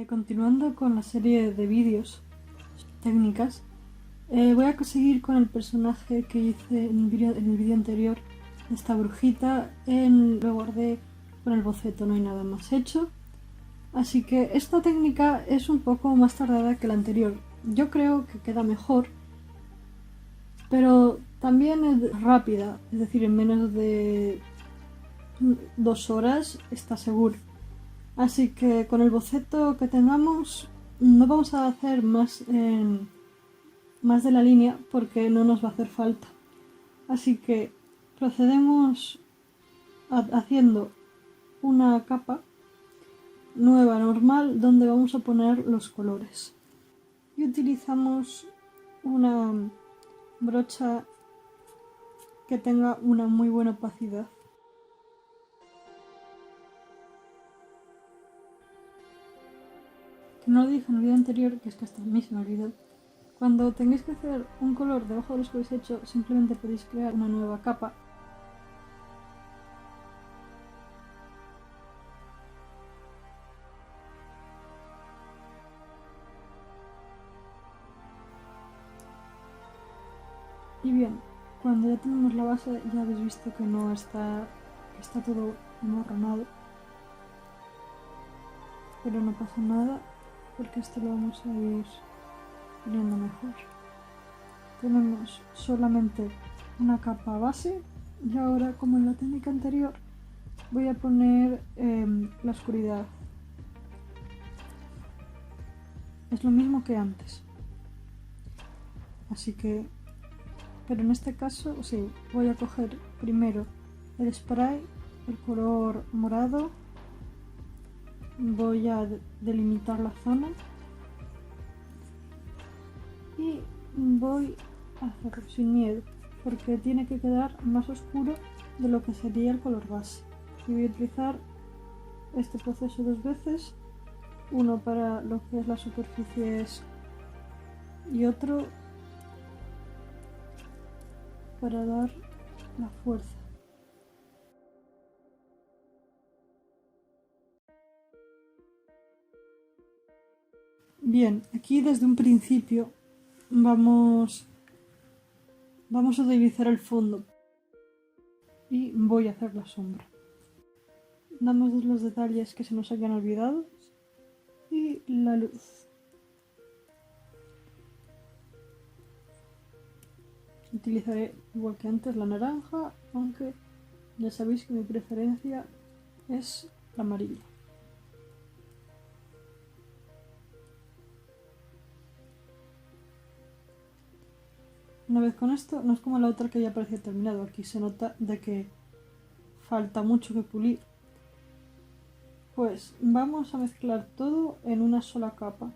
Continuando con la serie de vídeos técnicas, voy a seguir con el personaje que hice en el vídeo anterior, esta brujita. Lo guardé con el boceto, no hay nada más hecho. Así que esta técnica es un poco más tardada que la anterior. Yo creo que queda mejor, pero también es rápida, es decir, en menos de 2 horas está seguro. Así que con el boceto que tengamos no vamos a hacer más de la línea porque no nos va a hacer falta. Así que procedemos haciendo una capa nueva normal donde vamos a poner los colores. Y utilizamos una brocha que tenga una muy buena opacidad. Que no lo dije en el vídeo anterior, que es que hasta a mí se me olvidó. Cuando tengáis que hacer un color debajo de los que habéis hecho, simplemente podéis crear una nueva capa. Y bien, cuando ya tenemos la base, ya habéis visto que no está, que está todo amarronado. Pero no pasa nada, porque esto lo vamos a ir poniendo mejor. Tenemos solamente una capa base y ahora, como en la técnica anterior, voy a poner la oscuridad. Es lo mismo que antes. Así que, pero en este caso sí, voy a coger primero el spray, el color morado. Voy a delimitar la zona y voy a hacerlo sin miedo, porque tiene que quedar más oscuro de lo que sería el color base. Y voy a utilizar este proceso 2 veces, uno para lo que es las superficies y otro para dar la fuerza. Bien, aquí desde un principio vamos a utilizar el fondo y voy a hacer la sombra. Damos los detalles que se nos hayan olvidado y la luz. Utilizaré igual que antes la naranja, aunque ya sabéis que mi preferencia es la amarilla. Una vez con esto, no es como la otra que ya parecía terminado. Aquí se nota de que falta mucho que pulir. Pues vamos a mezclar todo en una sola capa.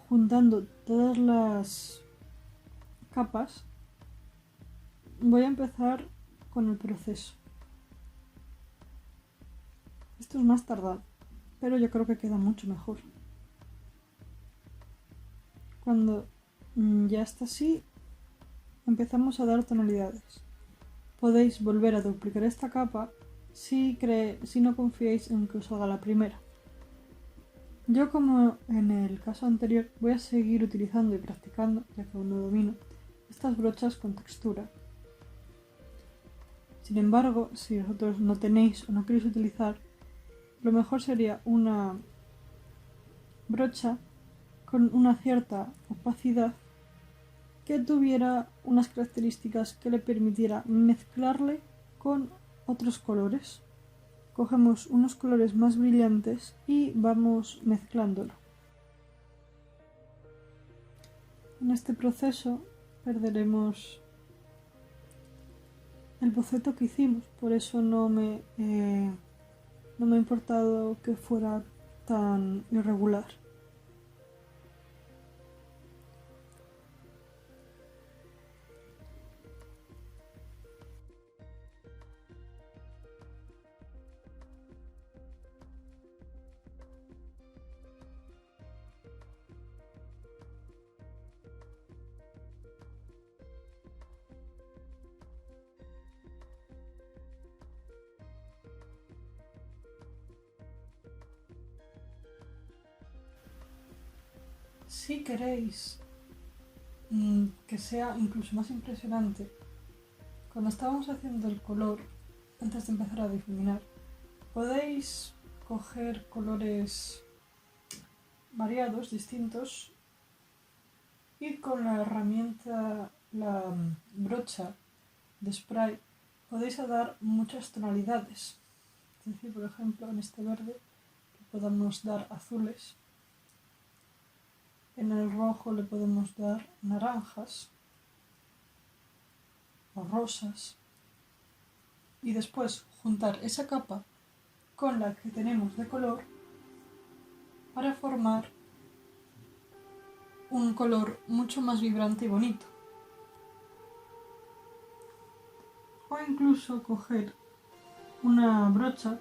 Juntando todas las capas, voy a empezar con el proceso. Esto es más tardado, pero yo creo que queda mucho mejor. Cuando ya está así, empezamos a dar tonalidades. Podéis volver a duplicar esta capa si no confiáis en que os haga la primera. Yo, como en el caso anterior, voy a seguir utilizando y practicando, ya que aún no domino, estas brochas con textura. Sin embargo, si vosotros no tenéis o no queréis utilizar, lo mejor sería una brocha con una cierta opacidad que tuviera unas características que le permitiera mezclarle con otros colores. Cogemos unos colores más brillantes y vamos mezclándolo. En este proceso perderemos el boceto que hicimos, por eso no me ha importado que fuera tan irregular. si queréis que sea incluso más impresionante, cuando estábamos haciendo el color, antes de empezar a difuminar, podéis coger colores variados, distintos, y con la herramienta, la brocha de spray, podéis dar muchas tonalidades. Es decir, por ejemplo, en este verde podemos dar azules, en el rojo le podemos dar naranjas o rosas, y después juntar esa capa con la que tenemos de color para formar un color mucho más vibrante y bonito. O incluso coger una brocha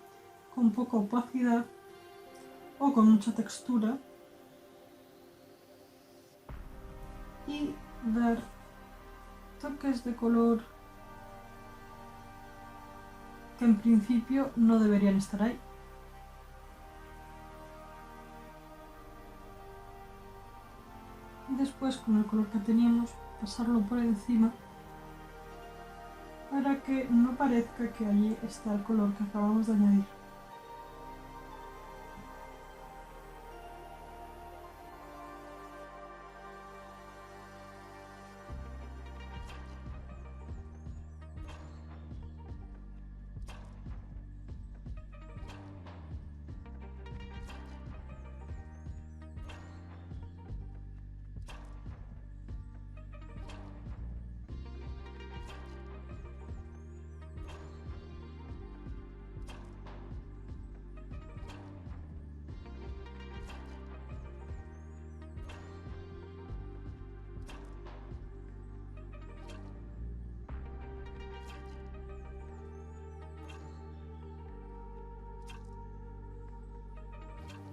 con poca opacidad o con mucha textura y dar toques de color que en principio no deberían estar ahí. Y después, con el color que teníamos, pasarlo por encima para que no parezca que allí está el color que acabamos de añadir.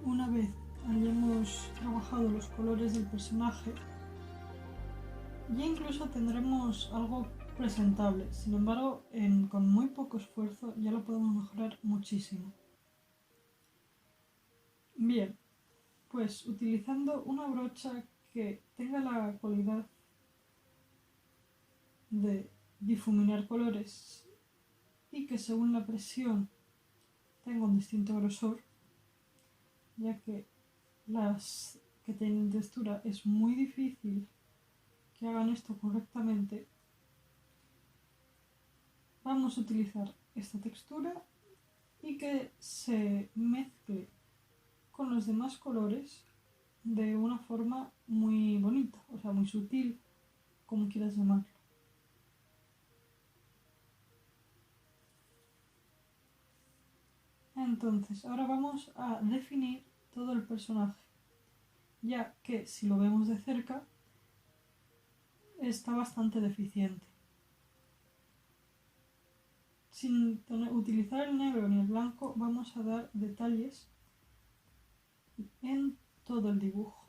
Una vez hayamos trabajado los colores del personaje, ya incluso tendremos algo presentable. Sin embargo, con muy poco esfuerzo ya lo podemos mejorar muchísimo. Bien, pues utilizando una brocha que tenga la cualidad de difuminar colores y que según la presión tenga un distinto grosor, ya que las que tienen textura es muy difícil que hagan esto correctamente, vamos a utilizar esta textura y que se mezcle con los demás colores de una forma muy bonita, o sea, muy sutil, como quieras llamarlo. Entonces, ahora vamos a definir todo el personaje, ya que si lo vemos de cerca está bastante deficiente. Sin utilizar el negro ni el blanco, vamos a dar detalles en todo el dibujo.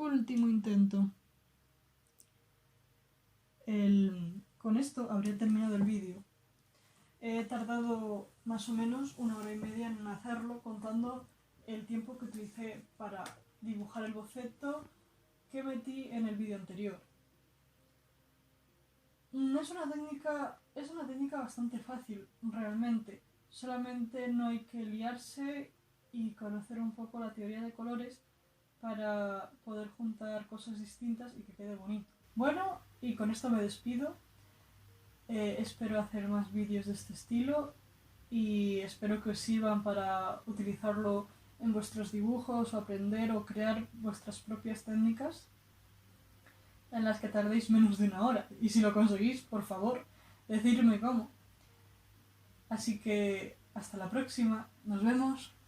Último intento. Con esto habría terminado el vídeo. He tardado más o menos 1 hora y media en hacerlo, contando el tiempo que utilicé para dibujar el boceto que metí en el vídeo anterior. Es una técnica bastante fácil, realmente. Solamente no hay que liarse y conocer un poco la teoría de colores para poder juntar cosas distintas y que quede bonito. Bueno, y con esto me despido. Espero hacer más vídeos de este estilo y espero que os sirvan para utilizarlo en vuestros dibujos o aprender o crear vuestras propias técnicas en las que tardéis menos de 1 hora. Y si lo conseguís, por favor, decidme cómo. Así que hasta la próxima. Nos vemos.